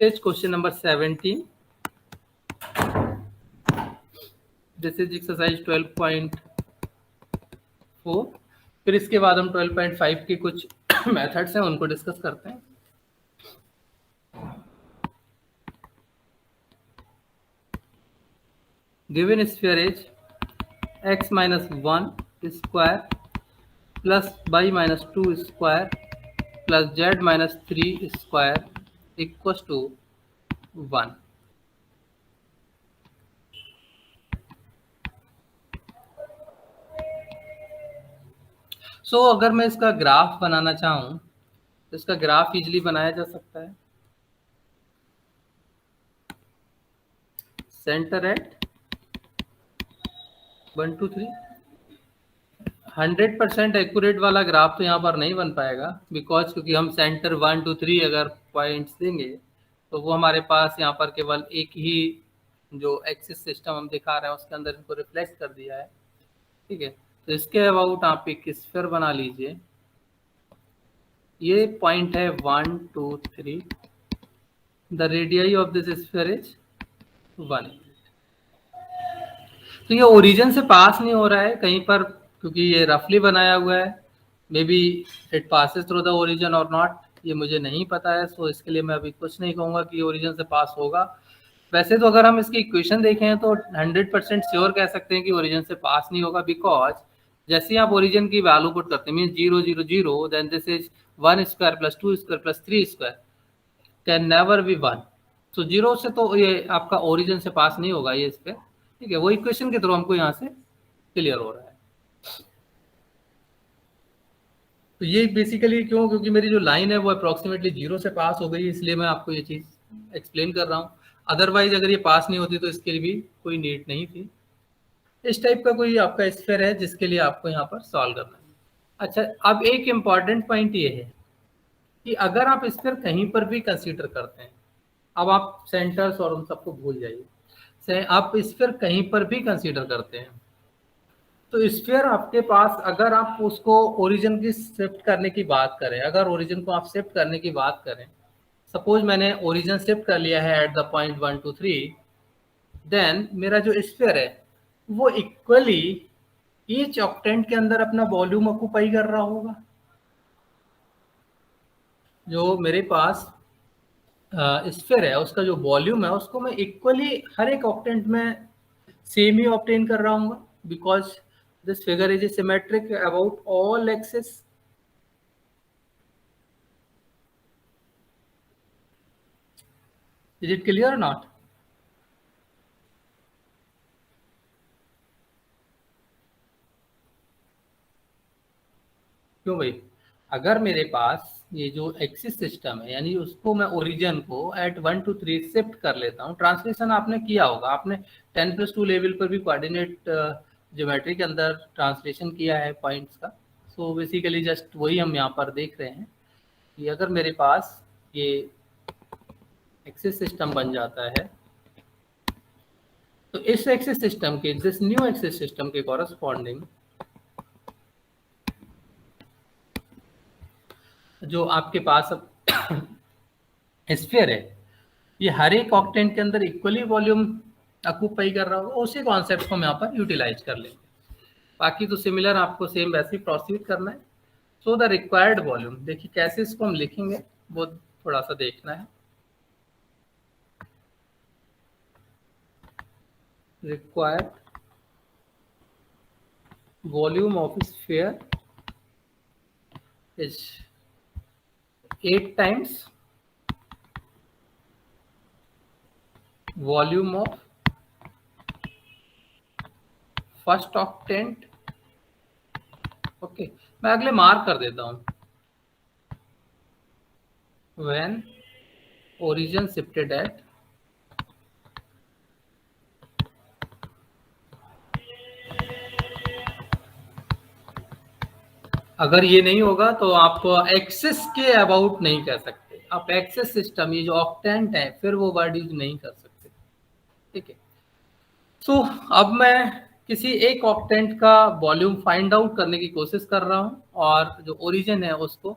Is question number 17. This is exercise 12.4. फिर इसके बाद हम 12.5 के कुछ मेथड्स हैं उनको डिस्कस करते हैं. Given sphere is x minus 1 square plus y minus 2 square plus z minus 3 square equals to 1. सो अगर मैं इसका ग्राफ बनाना चाहूँ तो इसका ग्राफ इजीली बनाया जा सकता है. Centre at 1 2 3. 100% एक्यूरेट वाला ग्राफ तो यहाँ पर नहीं बन पाएगा बिकॉज क्योंकि हम सेंटर 1 2 3 अगर पॉइंट्स देंगे तो वो हमारे पास यहाँ पर केवल एक ही जो एक्सिस सिस्टम हम दिखा रहे हैं उसके अंदर इनको रिफ्लेक्ट कर दिया है. ठीक है, तो इसके अबाउट आप एक स्फीयर बना लीजिए. ये पॉइंट है 1 2 3. The radii of this sphere is 1. तो ये ओरिजिन से पास नहीं हो रहा है कहीं पर क्योंकि ये रफली बनाया हुआ है. May be it passes through the origin और नॉट, ये मुझे नहीं पता है. सो इसके लिए मैं अभी कुछ नहीं कहूँगा कि ओरिजिन से पास होगा. वैसे तो अगर हम इसकी इक्वेशन देखें तो 100% श्योर कह सकते हैं कि ओरिजिन से पास नहीं होगा बिकॉज जैसे ही आप ओरिजिन की वैल्यू पुट करते हैं mean 0 0 0 then this is 1 square plus 2 square plus 3 square can never be 1. तो 0 से तो ये आपका ओरिजिन से पास नहीं होगा ये इस पर. ठीक है, वो इक्वेशन के थ्रू हमको यहाँ से क्लियर हो रहा है. तो ये बेसिकली क्यों, क्योंकि मेरी जो लाइन है वो अप्रॉक्सीमेटली 0 से पास हो गई, इसलिए मैं आपको ये चीज़ एक्सप्लेन कर रहा हूँ. अदरवाइज अगर ये पास नहीं होती तो इसके लिए भी कोई नीड नहीं थी. इस टाइप का कोई आपका स्फीयर है जिसके लिए आपको यहाँ पर सॉल्व करना है. अच्छा, अब एक इम्पॉर्टेंट पॉइंट ये है कि अगर आप स्फीयर कहीं पर भी कंसीडर करते हैं, अब आप सेंटर्स और उन सबको भूल जाइए, आप स्फीयर कहीं पर भी कंसीडर करते हैं तो स्फीयर आपके पास अगर आप उसको ओरिजिन की शिफ्ट करने की बात करें, अगर ओरिजिन को आप शिफ्ट करने की बात करें, सपोज मैंने ओरिजिन शिफ्ट कर लिया है एट द पॉइंट 1 2 3, देन मेरा जो स्फीयर है वो इक्वली ईच ऑक्टेंट के अंदर अपना वॉल्यूम ऑक्यूपाई कर रहा होगा. जो मेरे पास स्फीयर है उसका जो वॉल्यूम है उसको मैं इक्वली हर एक ऑक्टेंट में सेम ही ऑब्टेन कर रहा हूँ because this figure is symmetric about all axis. Is it clear और नॉट? क्यों भाई, अगर मेरे पास ये जो एक्सिस सिस्टम है यानी उसको मैं ओरिजिन को एट 1 2 3 शिफ्ट कर लेता हूँ. ट्रांसलेशन आपने किया होगा, आपने 10+2 लेवल पर भी कोऑर्डिनेट ज्योमेट्री के अंदर ट्रांसलेशन किया है पॉइंट्स का. सो बेसिकली जस्ट वही हम यहाँ पर देख रहे हैं कि अगर मेरे पास ये एक्सिस सिस्टम बन जाता है तो इस एक्सिस सिस्टम के, दिस न्यू एक्सिस सिस्टम के कॉरस्पॉन्डिंग जो आपके पास अब स्फीयर है ये हर एक ऑक्टेंट के अंदर इक्वली वॉल्यूम ऑक्यूपाई कर रहा होगा. उसी कॉन्सेप्ट को हम यहाँ पर यूटिलाइज कर लेंगे. बाकी तो सिमिलर आपको सेम वैसे ही प्रोसीड करना है. सो द रिक्वायर्ड वॉल्यूम, देखिए कैसे इसको हम लिखेंगे वो थोड़ा सा देखना है. Required volume of sphere is 8 times volume of first octant. Okay, मैं अगले मार्क कर देता हूं. व्हेन ओरिजिन शिफ्टेड एट अगर ये नहीं होगा तो आप एक्सेस के अबाउट नहीं कह सकते. आप एक्सेस सिस्टम ये जो ऑक्टेंट है फिर वो वर्ड यूज नहीं कर सकते. ठीक है, सो अब मैं किसी एक ऑक्टेंट का वॉल्यूम फाइंड आउट करने की कोशिश कर रहा हूं और जो ओरिजिन है उसको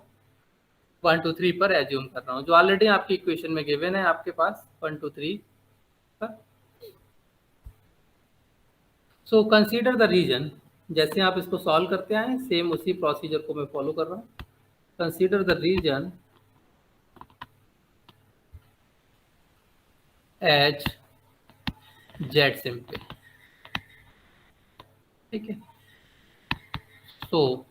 1 2 3 पर एज्यूम कर रहा हूँ, जो ऑलरेडी आपकी इक्वेशन में गिवन है आपके पास 1 2 3 पर। सो कंसीडर द रीजन, जैसे आप इसको सॉल्व करते आए सेम उसी प्रोसीजर को मैं फॉलो कर रहा हूँ। Consider the region as Z simple, ठीक है। सो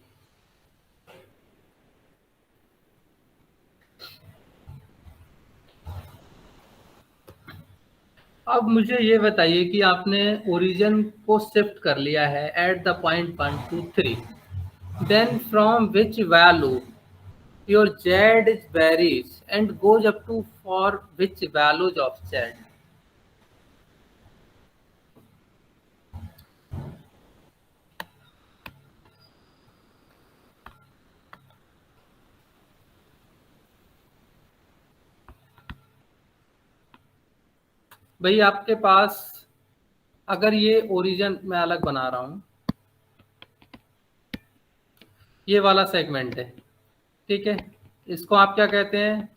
अब मुझे ये बताइए कि आपने ओरिजिन को शिफ्ट कर लिया है at the point 1 2 3, then from which value your Z is varies and goes up to for which values of Z. भाई आपके पास अगर ये ओरिजिन मैं अलग बना रहा हूं, ये वाला सेगमेंट है, ठीक है। इसको आप क्या कहते हैं,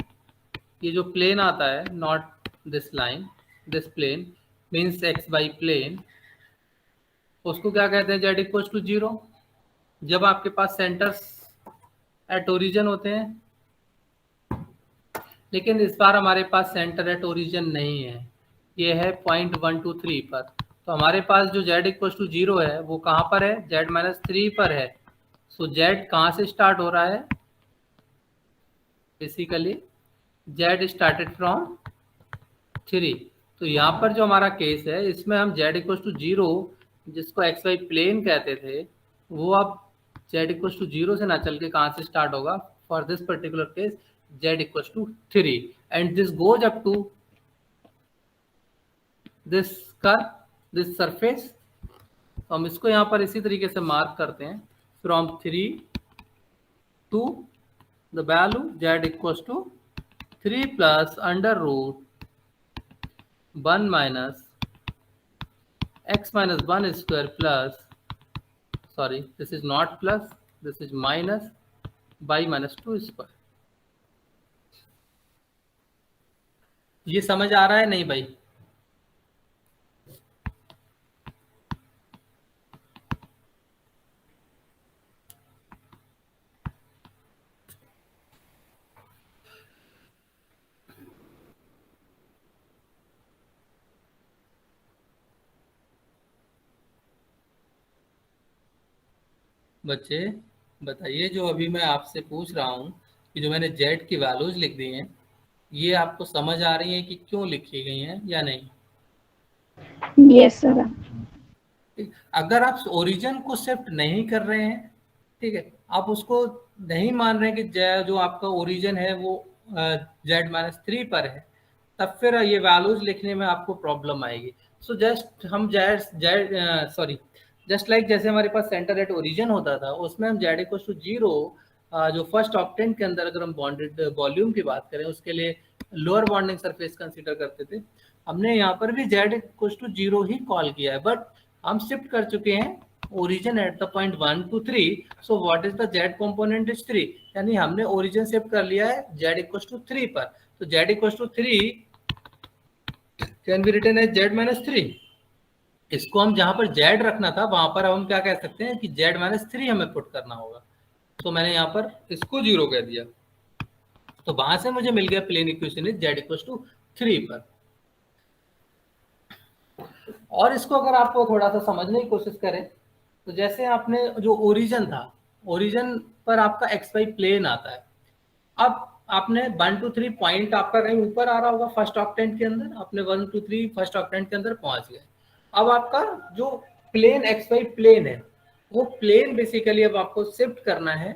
ये जो प्लेन आता है, not this line, this plane means X by plane, उसको क्या कहते हैं, जेड इक्वल टू 0। जब आपके पास सेंटर्स एट ओरिजिन होते हैं, लेकिन इस बार हमारे पास सेंटर एट ओरिजिन नहीं है, ये है पॉइंट 1 2 3 पर। तो हमारे पास जो z इक्वल टू 0 है वो कहाँ पर है, z माइनस 3 पर है। सो z कहाँ से स्टार्ट हो रहा है, बेसिकली z स्टार्टेड फ्रॉम 3। तो यहाँ पर जो हमारा केस है इसमें हम z इक्वल टू 0, जिसको एक्स वाई प्लेन कहते थे, वो अब z इक्वल टू 0 से ना चल के कहाँ से स्टार्ट होगा, for this particular case z equal to 3 and this goes up to this curve, this surface. तो हम इसको यहाँ पर इसी तरीके से मार्क करते हैं, from 3 to the value z equal to 3 plus under root 1 minus x minus 1 square plus, sorry this is not plus, this is minus y minus 2 square। ये समझ आ रहा है नहीं भाई? बच्चे बताइए, जो अभी मैं आपसे पूछ रहा हूँ कि जो मैंने z की वैल्यूज लिख दी हैं, ये आपको समझ आ रही है कि क्यों लिखी गई हैं या नहीं? Yes sir. अगर आप ओरिजिन को शिफ्ट नहीं कर रहे हैं, ठीक है, आप उसको नहीं मान रहे हैं कि जो आपका ओरिजिन है वो z माइनस 3 पर है, तब फिर ये वैल्यूज लिखने में आपको प्रॉब्लम आएगी। सो जस्ट हम जस्ट लाइक जैसे हमारे पास सेंटर एट ओरिजिन होता था, उसमें हम z इक्वल टू 0 जो फर्स्ट ऑक्टेंट के अंदर अगर हम बॉन्डेड वॉल्यूम की बात करें, उसके लिए लोअर बॉन्डिंग सरफेस कंसीडर करते थे, हमने यहाँ पर भी z इक्वल टू 0 ही कॉल किया है, बट हम शिफ्ट कर चुके हैं origin at the point 1 2 3। So what is the z component is 3, यानी हमने ओरिजिन शिफ्ट कर लिया है z इक्वल टू 3 पर। तो z equal to 3 can be written as z minus 3। इसको हम जहां पर z रखना था वहां पर हम क्या कह सकते हैं कि z माइनस 3 हमें पुट करना होगा। तो मैंने यहाँ पर इसको 0 कह दिया, तो वहां से मुझे मिल गया plane equation is z equal to 3 पर। और इसको अगर आपको थोड़ा सा समझने की कोशिश करें, तो जैसे आपने जो ओरिजिन था, ओरिजिन पर आपका एक्स वाई प्लेन आता है। अब आपने 1 2 3 पॉइंट आपका कहीं ऊपर आ रहा होगा फर्स्ट ऑक्टेंट के अंदर, आपने 1 2 3 फर्स्ट ऑक्टेंट के अंदर पहुंच गए। अब आपका जो प्लेन एक्स वाई प्लेन है, वो प्लेन बेसिकली अब आपको शिफ्ट करना है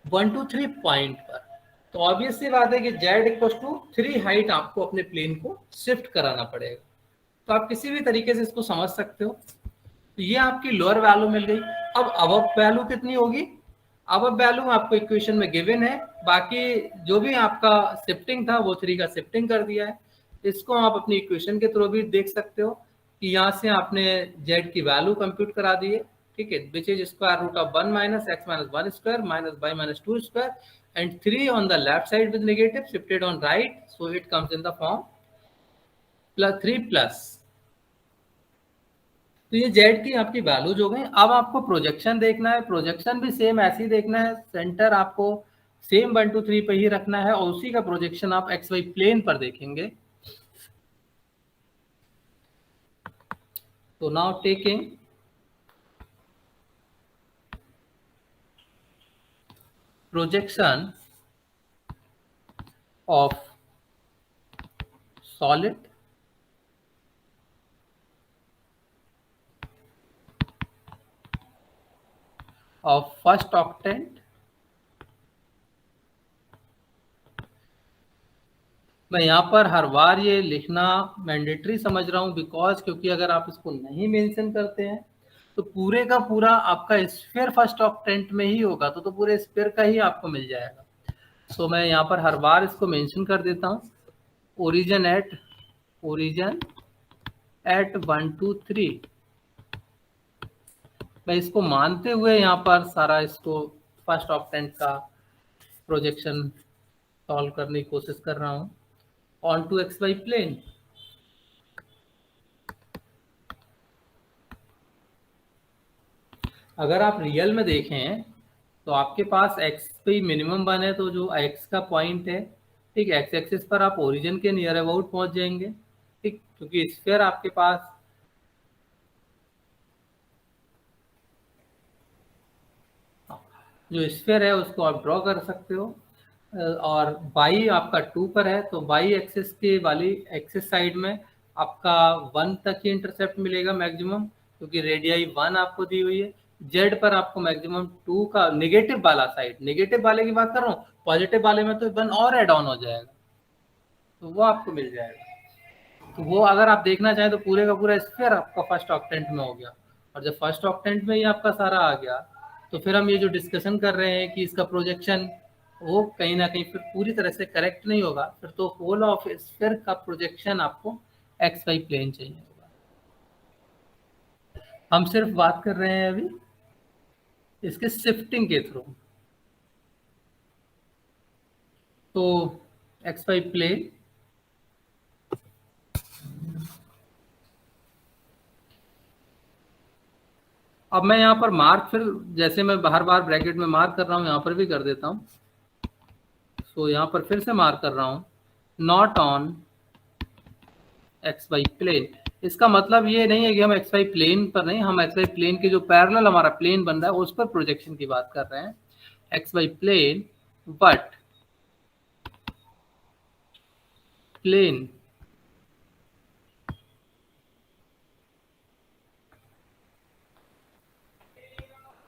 1 2 3 पॉइंट पर। तो ऑब्वियस सी बात है कि z इक्वल टू 3 हाइट आपको अपने प्लेन को शिफ्ट कराना पड़ेगा। तो आप किसी भी तरीके से इसको समझ सकते हो। तो ये आपकी लोअर वैल्यू मिल गई। अब वैल्यू कितनी होगी, अब वैल्यू आपको इक्वेशन में गिवन है, बाकी जो भी आपका शिफ्टिंग था वो 3 का शिफ्टिंग कर दिया है। इसको आप अपनी इक्वेशन के थ्रू भी देख सकते हो कि यहाँ से आपने z की वैल्यू कंप्यूट करा दी है, ठीक है, which is square root of 1 minus x minus 1 square minus y minus 2 square and 3 on the left side with negative shifted on right, so it comes in the form plus 3 plus. तो ये z की आपकी values हो गई. अब आपको projection देखना है. प्रोजेक्शन भी सेम ऐसे ही देखना है. सेंटर आपको सेम 1 2 3 पे ही रखना है और उसी का प्रोजेक्शन आप एक्स वाई प्लेन पर देखेंगे. तो now taking projection of solid of first octant मैं यहाँ पर हर बार ये लिखना मैंडेटरी समझ रहा हूँ बिकॉज क्योंकि अगर आप इसको नहीं मेंशन करते हैं तो पूरे का पूरा आपका स्फीयर फर्स्ट ऑक्टेंट में ही होगा. तो पूरे स्फीयर का ही आपको मिल जाएगा. तो मैं यहाँ पर हर बार इसको मेंशन कर देता हूँ. Origin at 1 2 3. मैं इसको मानते हुए यहाँ पर सारा इसको फर्स्ट ऑक्टेंट का प्रोजेक्शन सॉल्व करने की कोशिश कर रहा हूँ onto X Y plane. अगर आप रियल में देखें तो आपके पास x पे मिनिमम 1 है, तो जो x का पॉइंट है, ठीक, x एक्सिस पर आप ओरिजिन के नियर अबाउट पहुंच जाएंगे. ठीक, क्योंकि स्फीयर आपके पास जो स्फीयर है उसको आप ड्रॉ कर सकते हो. और y आपका 2 पर है तो y एक्सिस के वाली एक्सिस साइड में आपका 1 तक ही इंटरसेप्ट मिलेगा मैक्सिमम, क्योंकि रेडियाई 1 आपको दी हुई है. z पर आपको मैक्सिमम 2 का नेगेटिव वाला साइड, नेगेटिव वाले की बात कर रहा हूँ, पॉजिटिव वाले में तो 1 और एड ऑन हो जाएगा तो वो आपको मिल जाएगा. तो वो अगर आप देखना चाहें तो पूरे का पूरा स्फीयर आपका फर्स्ट ऑक्टेंट में हो गया. और जब फर्स्ट ऑक्टेंट में ही आपका सारा आ गया तो फिर हम ये जो डिस्कशन कर रहे हैं कि इसका प्रोजेक्शन वो कहीं ना कहीं फिर पूरी तरह से करेक्ट नहीं होगा. फिर तो होल ऑफ स्फीयर का प्रोजेक्शन आपको एक्स वाई प्लेन चाहिए होगा. हम सिर्फ बात कर रहे हैं अभी इसके शिफ्टिंग के थ्रू. तो एक्स वाई प्लेन अब मैं यहाँ पर मार्क फिर जैसे मैं हर बार ब्रैकेट में मार्क कर रहा हूँ यहाँ पर भी कर देता हूँ. तो यहाँ पर फिर से मार्क कर रहा हूँ not on X Y plane. इसका मतलब ये नहीं है कि हम एक्स वाई प्लेन पर नहीं, हम एक्स वाई प्लेन के जो पैरेलल हमारा प्लेन बन रहा है उस पर प्रोजेक्शन की बात कर रहे हैं. X Y plane but plane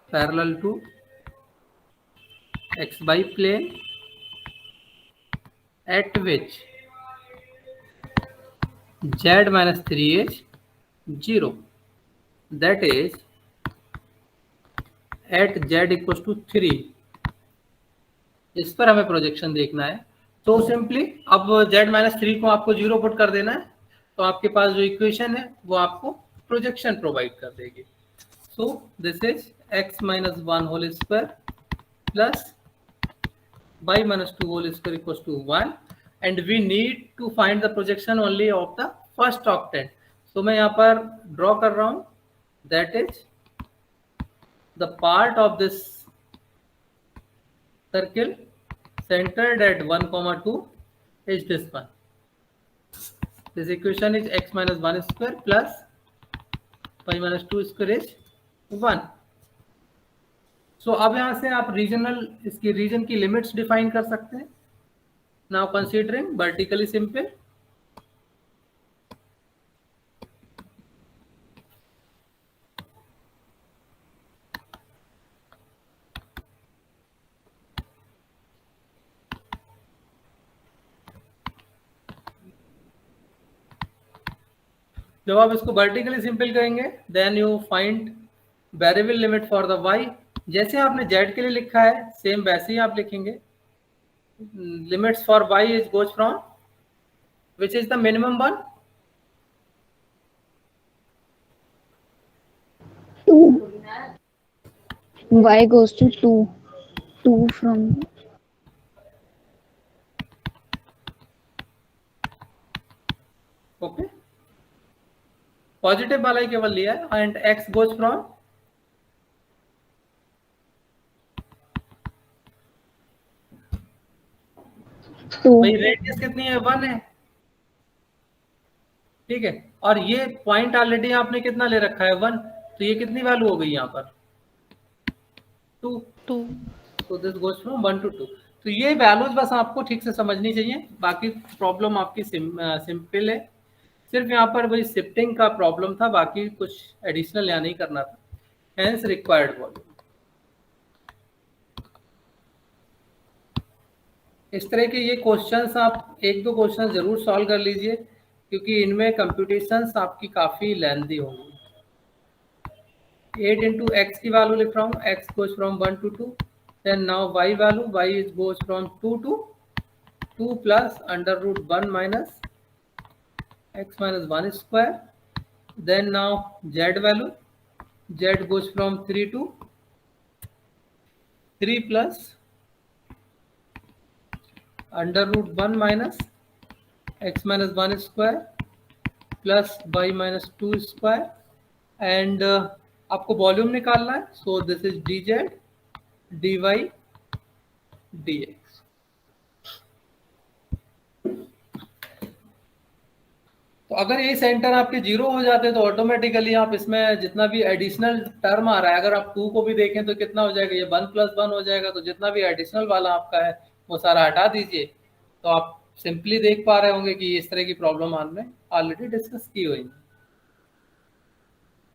parallel to xy plane at which z minus 3 is 0, that is at z equals to 3. इस पर हमें प्रोजेक्शन देखना है. तो सिंपली अब z माइनस 3 को आपको 0 पुट कर देना है तो आपके पास जो इक्वेशन है वो आपको प्रोजेक्शन प्रोवाइड कर देगी. So this is x minus 1 whole square plus y minus 2 whole square equals to 1, and we need to find the projection only of the first octant. So मैं यहाँ पर draw कर रहा हूँ, that is the part of this circle centered at 1, 2 is this one. This equation is x minus 1 square plus y minus 2 square is 1. So अब यहाँ से आप रीजनल इसकी रीजन की लिमिट्स डिफाइन कर सकते हैं. नाउ कंसीडरिंग वर्टिकली सिंपल, जब आप इसको वर्टिकली सिंपल करेंगे then you find variable limit for the y. जैसे आपने z के लिए लिखा है सेम वैसे ही आप लिखेंगे. Limits for y is goes from which is the minimum one 2. Y goes to 2. 2 from okay, positive वाला ही केवल लिया है। एंड x गोज फ्रॉम भाई रेडियस कितनी है 1 है, ठीक है, और ये पॉइंट ऑलरेडी आपने कितना ले रखा है 1, तो ये कितनी वैल्यू हो गई यहाँ पर 2, तो दिस गोज फ्रॉम 1 to 2। तो ये वैल्यूज बस आपको ठीक से समझनी चाहिए, बाकी प्रॉब्लम आपकी सिंपल है, सिर्फ यहाँ पर वही शिफ्टिंग का प्रॉब्लम था, बाकी कुछ एडिशनल यहाँ नहीं करना था, हेंस रिक्वायर्ड वॉल्यूम। इस तरह के ये क्वेश्चंस आप एक दो क्वेश्चन जरूर सॉल्व कर लीजिए, क्योंकि इनमें कंप्यूटेशंस आपकी काफ़ी लेंथी होंगी। 8 into x की वैल्यू लिख रहा हूँ, x goes from 1 to 2, then now y value, y goes from 2 to 2 plus under root 1 minus x minus 1 square, then now z value, z goes from 3 to 3 plus under root 1 minus x minus 1 square plus y minus 2 square, and आपको volume निकालना है, so this is dz dy dx। तो अगर ये centre आपके zero हो जाते हैं तो ऑटोमेटिकली आप इसमें जितना भी एडिशनल टर्म आ रहा है, अगर आप 2 को भी देखें तो कितना हो जाएगा, ये 1 + 1 हो जाएगा, तो जितना भी एडिशनल वाला आपका है वो सारा हटा दीजिए, तो आप सिंपली देख पा रहे होंगे कि इस तरह की प्रॉब्लम हमने ऑलरेडी डिस्कस की हुई है।